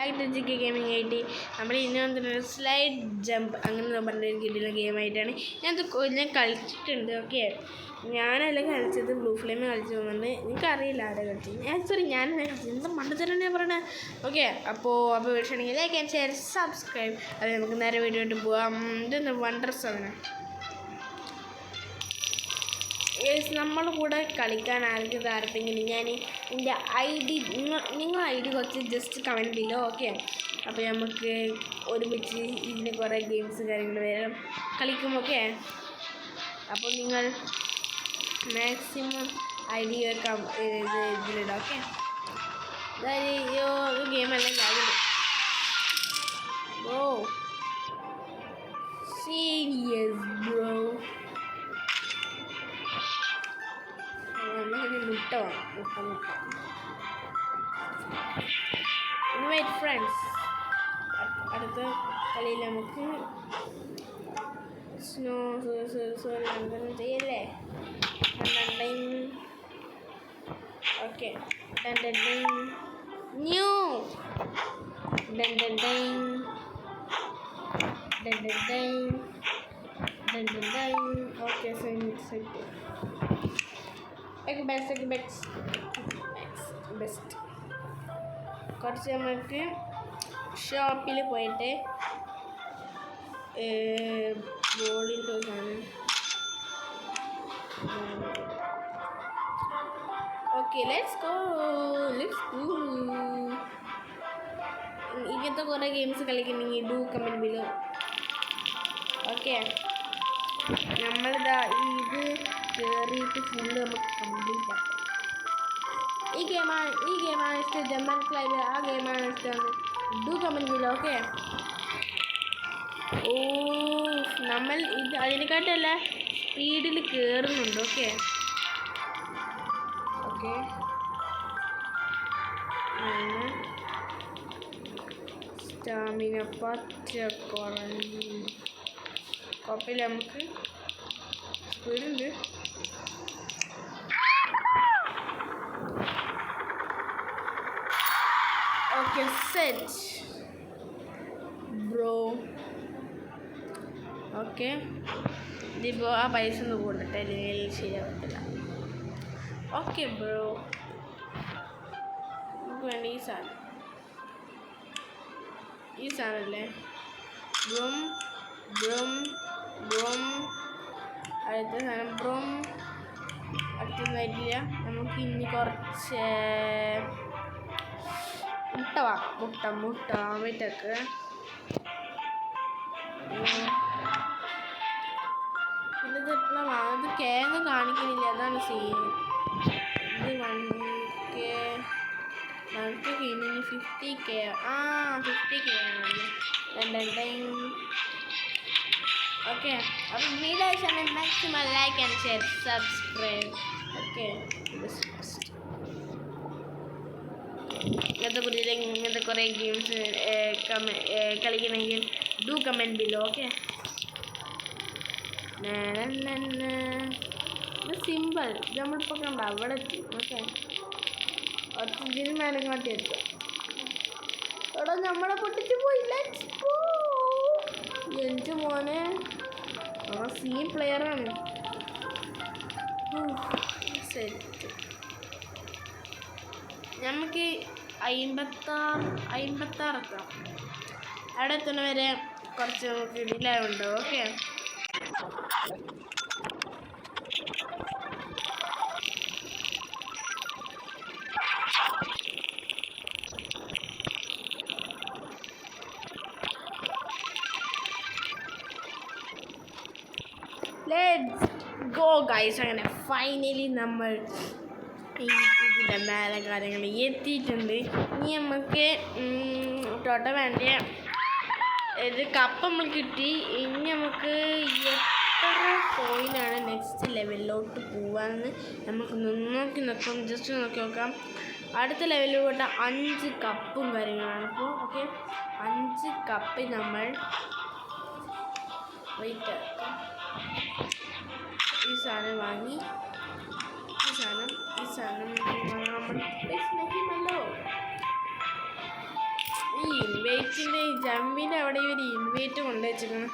ഐറ്റജിക്ക് gaming ആയിട്ട് നമ്മൾ ഇനി വന്നിട്ട് സ്ലൈഡ് ജമ്പ് അങ്ങനെ പറഞ്ഞൊരു കിട്ടുന്ന ഗെയിമായിട്ടാണ് ഞാൻ കളിച്ചിട്ടുണ്ട്. ഓക്കെ, ഞാനല്ല കളിച്ചത്, ബ്ലൂ ഫ്ലെയിം കളിച്ചു പോകുന്നുണ്ട്. എനിക്കറിയില്ല ആരെ കളിച്ചത്. ഞാനല്ല കളിച്ചത്, എന്താ മണ്ടത്തരന്നെ പറയണേ. ഓക്കെ, അപ്പോൾ വീഡിയോണെങ്കിൽ ലൈക്ക് ആൻഡ് ഷെയർ സബ്സ്ക്രൈബ്. അത് നമുക്ക് നേരെ വീഡിയോ ആയിട്ട് പോവാം. ഇതൊന്ന് വണ്ടർ സാധനം. നമ്മുടെ കൂടെ കളിക്കാൻ ആർക്ക് താല്പര്യമെങ്കിൽ ഞാൻ എൻ്റെ ID നിങ്ങൾ ID കുറച്ച് ജസ്റ്റ് കമൻറ്റ് ചെയ്യല്ലോ. ഓക്കെ, അപ്പോൾ നമുക്ക് ഒരുമിച്ച് ഇതിന് കുറേ ഗെയിംസ് കാര്യങ്ങൾ വരാം കളിക്കും. ഓക്കെ, അപ്പോൾ നിങ്ങൾ മാക്സിമം ID വെക്കാം ഇതിലിടാം. ഓക്കെ, അതായത് ഗെയിമല്ല ലാഗുണ്ട്. ഓ സീരിയസ് ബ്രോ, മുട്ട വെയിറ്റ് ഫ്രണ്ട്സ്, അടുത്ത കളിയിൽ നമുക്ക് സ്നോ സോറി അങ്ങനെ ചെയ്യല്ലേ. ഓക്കെ, ന്യൂ ഓക്കെ, ബെസ്റ്റ് കുറച്ച് നമുക്ക് ഷോപ്പിൽ പോയിട്ട് ബോളിൻ്റെ സാധനം. Okay, let's go. ഇങ്ങനത്തെ കുറേ ഗെയിംസ് കളിക്കണമെങ്കിൽ ഡു കമൻറ്റ് ബിലോ. ഓക്കെ, നമ്മളിതാ ഇത് കയറിയിട്ട് ഫുള്ള് നമുക്ക് കംപ്ലീറ്റ് ആക്കാം. ഈ ഗെയിമാണ് ഇഷ്ടം, ജമ്പൻ ക്ലൈബ് ആ ഗെയിമാണ് ഇഷ്ടമാണ്. Do comment below. ഓക്കെ, ഓ നമ്മൾ ഇത് അതിനെക്കാട്ടല്ല സ്പീഡിൽ കയറുന്നുണ്ട്. ഓക്കെ ഓക്കെ, സ്റ്റാമിന പറ്റ കുറഞ്ഞു. കുഴപ്പമില്ല, നമുക്ക് സ്പീഡുണ്ട്. Okay, set bro. ഓക്കെ, ഇതിപ്പോൾ ആ പൈസ ഒന്ന് കൂടട്ടെ, അല്ലെങ്കിൽ ശരിയാവത്തില്ല. ഓക്കെ ബ്രോ, നമുക്ക് വേണ്ട ഈ സാധനമല്ലേ, ബ്രും ബ്രും ബ്രും. അടുത്ത സാധനം ബ്രും. അടുത്തതായിട്ടില്ല, നമുക്ക് ഇനി കുറച്ച് മുട്ട വീട്ടൊക്കെ. പിന്നെ ഇത് എപ്പോഴാണ് ഇത് കേങ്ങ് കാണിക്കുന്നില്ല, അതാണ് സീൻ. ഇത് 1K കഴിഞ്ഞ് 50K. 50K ആണല്ലേ. ഓക്കെ, അപ്പം വീഡിയോ ഇഷ്ടമായി maximum like and share subscribe. Okay, ഇങ്ങനത്തെ കുറേ ഗെയിംസ് കളിക്കണമെങ്കിൽ ഡു കമൻറ്റ് ബിലോ. ഓക്കെ, ഇത് സിമ്പിൾ, നമ്മളിപ്പോൾ കണ്ട അവിടെ എത്തി. ഓക്കെ, ഒറിജിനൽ കാട്ടി എത്തുക. എടാ നമ്മളെ പൊട്ടിച്ച് പോയില്ല. എൻ്റെ മോനെ സീൻ പ്ലെയറാണ്. സെറ്റ്, നമുക്ക് 56 എത്താം. അവിടെ എത്തുന്ന വരെ കുറച്ച് നമുക്ക് ഡിലേ ഉണ്ട്. Okay, let's go guys. അങ്ങനെ ഫൈനലി നമ്മൾ ഇതിൻ്റെ മേലെ കാര്യങ്ങൾ എത്തിയിട്ടുണ്ട്. ഇനി നമുക്ക് ടോട്ട വേണ്ട ഇത് കപ്പ് നമ്മൾ കിട്ടി. ഇനി നമുക്ക് എത്ര പോയിൻ്റാണ് നെക്സ്റ്റ് ലെവലിലോട്ട് പോകാമെന്ന് നമുക്ക് നോക്കാം. ജസ്റ്റ് നോക്കി നോക്കാം. അടുത്ത ലെവലിലോട്ട് 5 കപ്പും കാര്യങ്ങളാണ്. അപ്പോൾ ഓക്കെ, 5 കപ്പ് നമ്മൾ വെയിറ്റ് ഈ സാധനം വാങ്ങി, ഈ സാധനം നമ്മൾ പൈസ നഹിമല്ലോ. ഈ ഈ ഇൻവൈറ്റിൻ്റെ ഈ ജമ്പിൻ്റെ അവിടെ ഒരു ഇൻവൈറ്റ് കൊണ്ട് വെച്ചിരിക്കണം.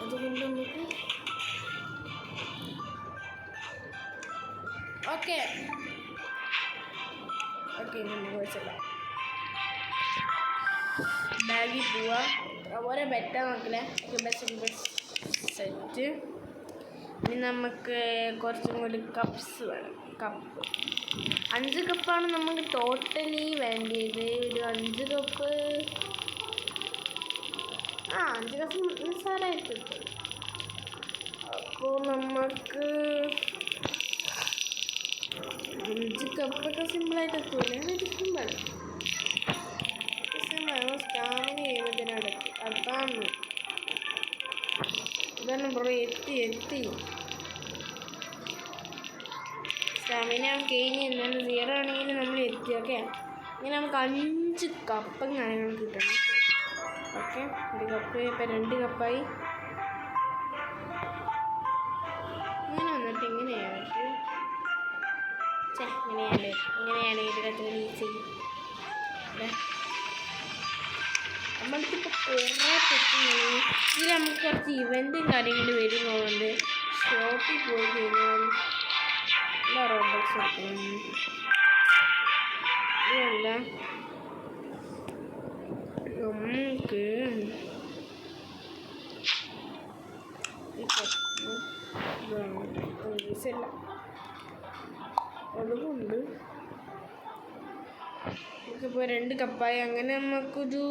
അതുകൊണ്ട് നമുക്ക് ഓക്കെ നമുക്ക് വെച്ചല്ല ബാഗിൽ പോവാ. ഓരോ ബെറ്റാ നോക്കില്ലേ. സെറ്റ്. ഇനി നമുക്ക് കുറച്ചും കൂടി കപ്സ് വേണം. കപ്പ് 5 കപ്പാണ് നമുക്ക് ടോട്ടലി വേണ്ടിയത്. ഒരു 5 കപ്പ് 5 കപ്പ് നിസ്സാരമായിട്ട് കിട്ടും. അപ്പോൾ നമുക്ക് 5 കപ്പൊക്കെ സിമ്പിളായിട്ട് എത്തൂലേ. സിമ്പിളാണ് സ്റ്റാമിന ചെയ്യുമ്പോഴത്തേനാണ് അതാണ് ഇതാണ് ബ്രോ. എത്തി സ്റ്റാമിന കഴിഞ്ഞ് എന്താണ് 0 ആണെങ്കിൽ നമ്മൾ എത്തി. ഓക്കെ ഇങ്ങനെ നമുക്ക് 5 കപ്പും കാര്യങ്ങളും കിട്ടണം. ഓക്കെ 1 കപ്പ് ഇപ്പം 2 കപ്പായി. ഇങ്ങനെ വന്നിട്ട് ഇങ്ങനെയാണ് ഇങ്ങനെയാണ് ഇതിൽ എത്ര ഈസി. നമ്മൾക്കിപ്പോൾ കുറേ പറ്റുന്നത് ഇതിൽ നമുക്ക് കുറച്ച് ഇവൻറ്റും കാര്യങ്ങളും വരുന്നതുകൊണ്ട് ഷോപ്പിൽ പോയി കഴിഞ്ഞാൽ റോബോട്ട്സ് ഇതല്ല നമുക്ക് ഇല്ല. അതുകൊണ്ട് നമുക്കിപ്പോൾ 2 കപ്പായി. അങ്ങനെ നമുക്കൊരു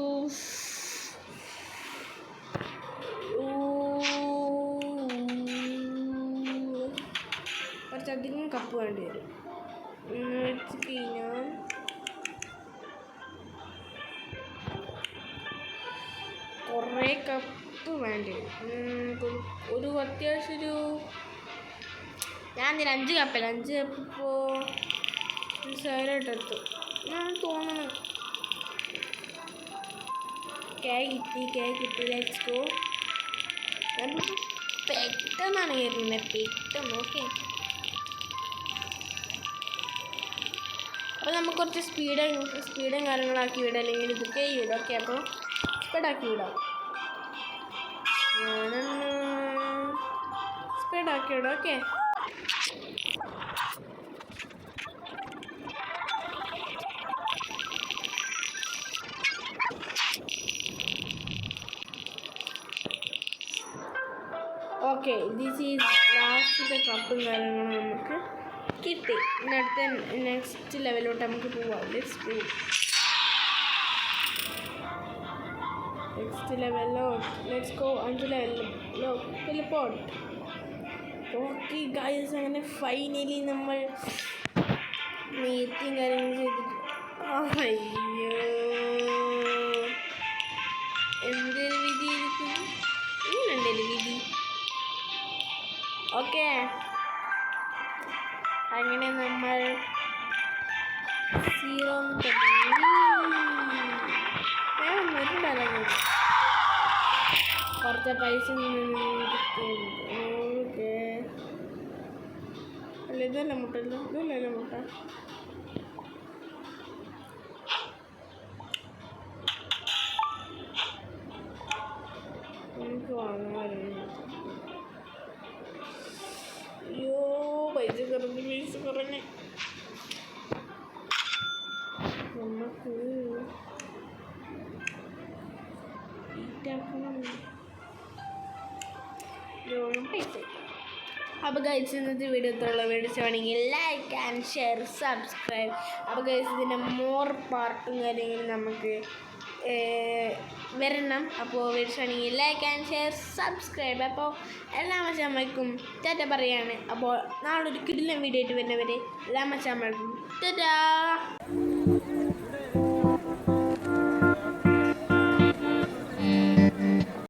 കുറച്ചധികം കപ്പ് വേണ്ടി വരും. വെച്ച് കഴിഞ്ഞാൽ കുറേ കപ്പ് വേണ്ടി വരും. ഒരു അത്യാവശ്യം ഞാൻ 5 കപ്പല്ല. 5 കപ്പ് ഇപ്പോൾ നിസ്സാരമായിട്ടെത്തും ഞാൻ തോന്നണം. കേ കിട്ടി ലെറ്റ്സ് ഗോ. പെട്ടെന്നാണ് കയറുന്നത്. പെട്ടെന്ന് ഓക്കെ. അപ്പോൾ നമുക്ക് കുറച്ച് സ്പീഡും കാര്യങ്ങളാക്കി വിടാം. അല്ലെങ്കിൽ ഇത് ചെയ്യില്ല. ഓക്കെ അപ്പോൾ സ്പീഡാക്കി വിടാം. ഞാനൊന്ന് സ്പീഡാക്കി വിടാം. ഓക്കെ ഓക്കെ ദിസ് ഈസ് ലാസ്റ്റത്തെ കപ്പും കാര്യങ്ങളും നമുക്ക് കിട്ടി. ഇനി അടുത്ത നെക്സ്റ്റ് ലെവലിലോട്ട് നമുക്ക് പോവാം. Let's go. നെക്സ്റ്റ് ലെവലിലോ ലെറ്റ്സ് ഗോ. 5 ലെവലിലോ ടെലിപ്പോർട്ട്. ഓക്കെ ഗൈസ് അങ്ങനെ ഫൈനലി നമ്മൾ മീറ്റിംഗ് കാര്യങ്ങൾ ചെയ്തിട്ട് അയ്യോ എന്തൊരു വിധി ഇരിക്കുന്നു. ഇങ്ങനെയുണ്ടൊരു വിധി. ഓക്കെ അങ്ങനെ നമ്മൾ 0 കുറച്ച് പൈസ ഓക്കെ അല്ല ഇതല്ല മുട്ടല്ലോ. ഇതല്ലേ മുട്ട. എനിക്ക് വാങ്ങാമായിരുന്നു. അയ്യോ പൈസ കുറഞ്ഞ് നമുക്ക് പൈസ. അപ്പോൾ ഗൈസ് ഇന്നത്തെ വീഡിയോ ഇത്രയുള്ള വീഡിയോ ഇഷ്ടമാണെങ്കിൽ ലൈക്ക് ആൻഡ് ഷെയർ സബ്സ്ക്രൈബ്. അപ്പോൾ ഗൈസ് ഇതിൻ്റെ മോർ പാർട്ടും കാര്യങ്ങളും നമുക്ക് വരണം. അപ്പോൾ വീഡിയോ ഇഷ്ടമാണെങ്കിൽ ലൈക്ക് ആൻഡ് ഷെയർ സബ്സ്ക്രൈബ്. അപ്പോൾ എല്ലാ മച്ചാമ്മയ്ക്കും ടാറ്റ പറയാണ്. അപ്പോൾ നാളെ ഒരു കിടിലൻ വീഡിയോ ആയിട്ട് വരുന്നവരെ എല്ലാ മച്ചാമ്മയ്ക്കും ടാറ്റാ.